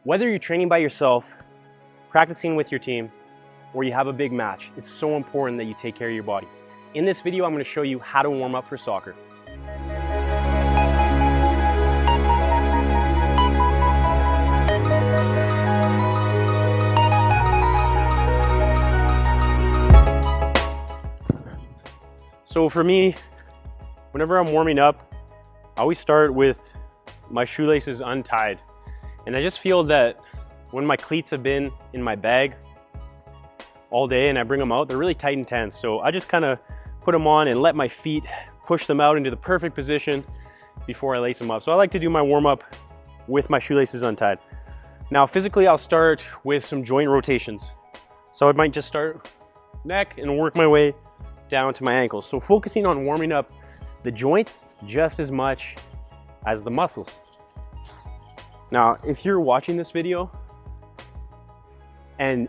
Whether you're training by yourself, practicing with your team, or you have a big match, it's so important that you take care of your body. In this video, I'm going to show you how to warm up for soccer. So for me, whenever I'm warming up, I always start with my shoelaces untied. And I just feel that when my cleats have been in my bag all day and I bring them out, they're really tight and tense. So I just kind of put them on and let my feet push them out into the perfect position before I lace them up. So I like to do my warm up with my shoelaces untied. Now physically, I'll start with some joint rotations. So I might just start neck and work my way down to my ankles. So focusing on warming up the joints just as much as the muscles. Now, if you're watching this video and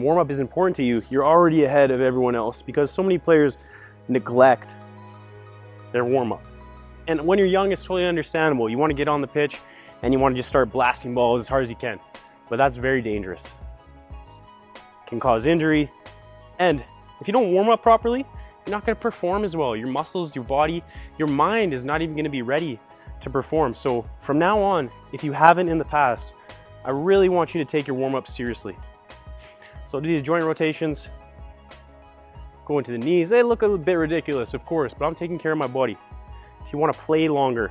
warm up is important to you, you're already ahead of everyone else because so many players neglect their warm up. And when you're young, it's totally understandable. You want to get on the pitch and you want to just start blasting balls as hard as you can, but that's very dangerous. It can cause injury, and if you don't warm up properly, you're not going to perform as well. Your muscles, your body, your mind is not even going to be ready to perform. So from now on, if you haven't in the past, I really want you to take your warm-up seriously. So do these joint rotations, go into the knees. They look a little bit ridiculous, of course, but I'm taking care of my body. If you want to play longer,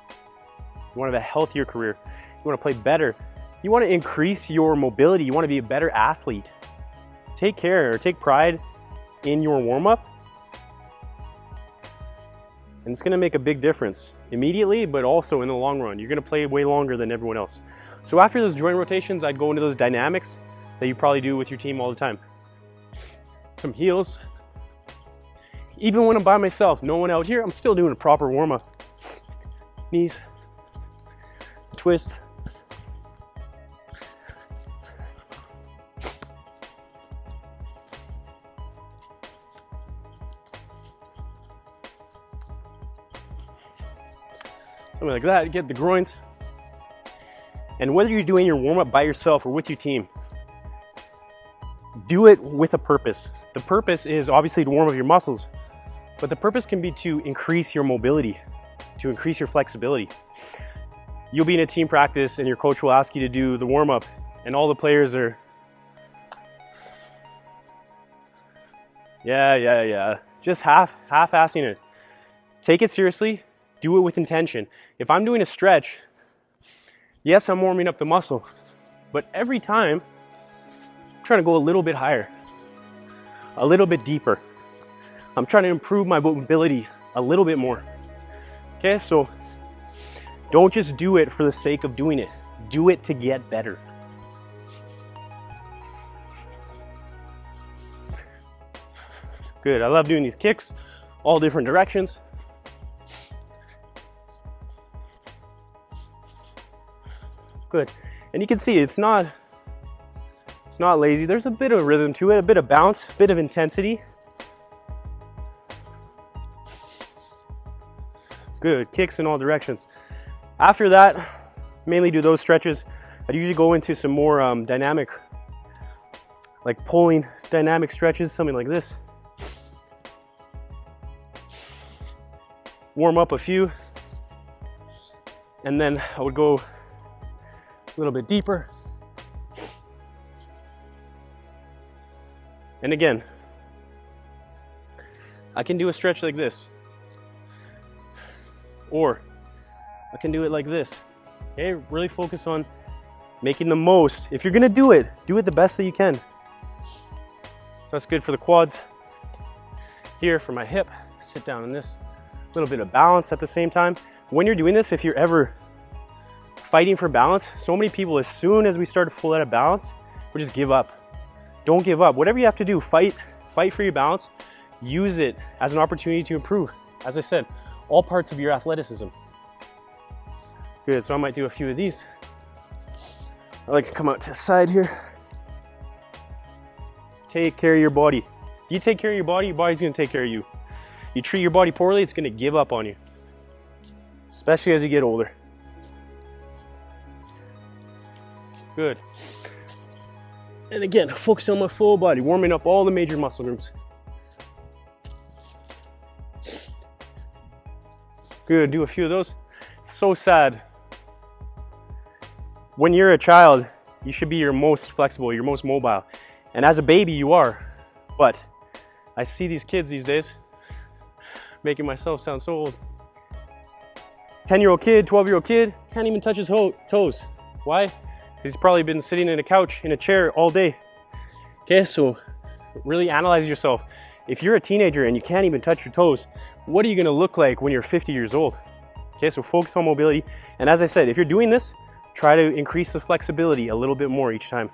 you want to have a healthier career, you want to play better, you want to increase your mobility, you want to be a better athlete, take care or take pride in your warm-up, and it's going to make a big difference immediately, but also in the long run. You're going to play way longer than everyone else. So after those joint rotations, I'd go into those dynamics that you probably do with your team all the time. Some heels. Even when I'm by myself, no one out here, I'm still doing a proper warm-up. Knees, twists. Something like that, get the groins. And whether you're doing your warm-up by yourself or with your team, do it with a purpose. The purpose is obviously to warm up your muscles, but the purpose can be to increase your mobility, to increase your flexibility. You'll be in a team practice and your coach will ask you to do the warm-up and all the players are, yeah, just half-assing it. Take it seriously. Do it with intention. If I'm doing a stretch, yes, I'm warming up the muscle, but every time I'm trying to go a little bit higher, a little bit deeper. I'm trying to improve my mobility a little bit more. Okay, so don't just do it for the sake of doing it. Do it to get better. Good, I love doing these kicks, all different directions. Good, and you can see it's not lazy. There's a bit of rhythm to it, a bit of bounce, a bit of intensity. Good, kicks in all directions. After that, mainly do those stretches. I'd usually go into some more dynamic, like pulling dynamic stretches, something like this. Warm up a few, and then I would go a little bit deeper. And again, I can do a stretch like this, or I can do it like this. Okay, really focus on making the most. If you're gonna do it the best that you can. So that's good for the quads. Here for my hip, sit down in this. A little bit of balance at the same time. When you're doing this, if you're ever fighting for balance, so many people, as soon as we start to fall out of balance, we just give up. Don't give up. Whatever you have to do, fight for your balance. Use it as an opportunity to improve. As I said, all parts of your athleticism. Good, so I might do a few of these. I like to come out to the side here. Take care of your body. You take care of your body's gonna take care of you. You treat your body poorly, it's gonna give up on you. Especially as you get older. Good. And again, focus on my full body, warming up all the major muscle groups. Good, do a few of those. It's so sad. When you're a child, you should be your most flexible, your most mobile. And as a baby, you are. But I see these kids these days, making myself sound so old. 10-year-old kid, 12-year-old kid, can't even touch his toes. Why? He's probably been sitting in a couch, in a chair all day. Okay, so really analyze yourself. If you're a teenager and you can't even touch your toes, what are you gonna look like when you're 50 years old? Okay, so focus on mobility. And as I said, if you're doing this, try to increase the flexibility a little bit more each time.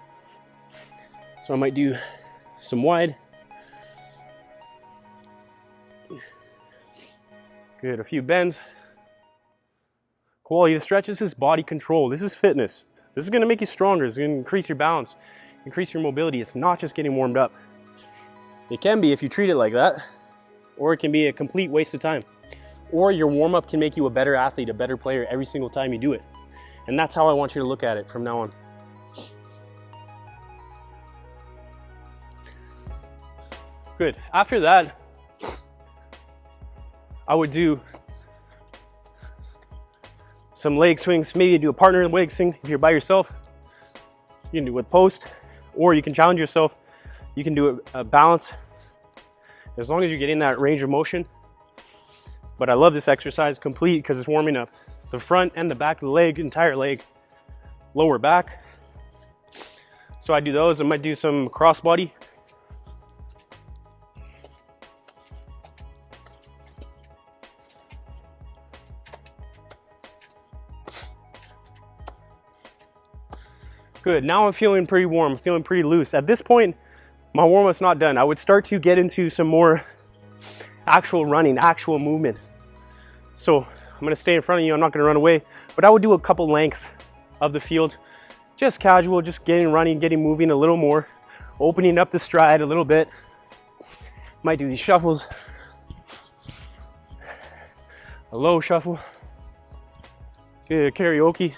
So I might do some wide. Good, a few bends. Quality of the stretch, this is body control. This is fitness. This is gonna make you stronger. It's gonna increase your balance, increase your mobility. It's not just getting warmed up. It can be if you treat it like that, or it can be a complete waste of time. Or your warm-up can make you a better athlete, a better player every single time you do it. And that's how I want you to look at it from now on. Good. After that, I would do some leg swings. Maybe do a partner leg swing if you're by yourself. You can do it with post, or you can challenge yourself. You can do a balance, as long as you're getting that range of motion. But I love this exercise complete because it's warming up the front and the back of the leg, entire leg, lower back. So I do those. I might do some crossbody. Good, now I'm feeling pretty warm, feeling pretty loose. At this point, my warm-up's not done. I would start to get into some more actual running, actual movement. So I'm gonna stay in front of you, I'm not gonna run away, but I would do a couple lengths of the field. Just casual, just getting running, getting moving a little more, opening up the stride a little bit. Might do these shuffles. A low shuffle. Good, karaoke.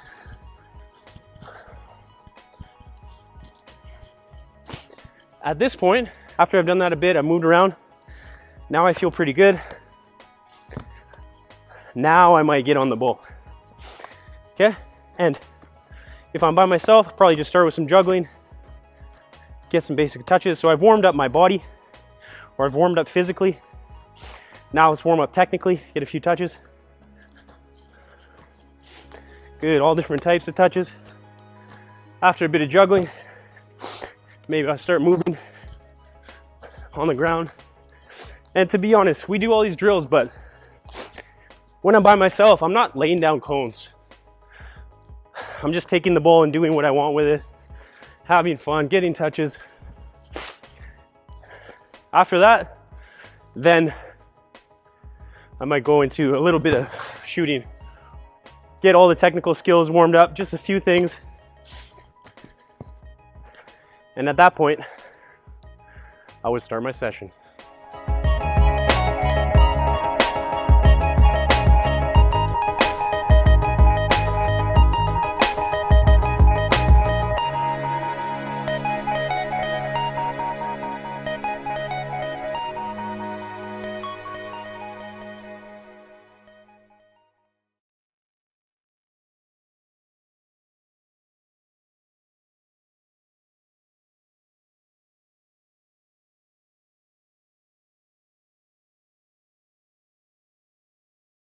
At this point, after I've done that a bit, I've moved around. Now I feel pretty good. Now I might get on the bull. Okay? And if I'm by myself, probably just start with some juggling, get some basic touches. So I've warmed up my body, or I've warmed up physically. Now let's warm up technically, get a few touches. Good, all different types of touches. After a bit of juggling, maybe I start moving on the ground. And to be honest, we do all these drills, but when I'm by myself, I'm not laying down cones. I'm just taking the ball and doing what I want with it, having fun, getting touches. After that, then I might go into a little bit of shooting. Get all the technical skills warmed up, just a few things. And at that point, I would start my session.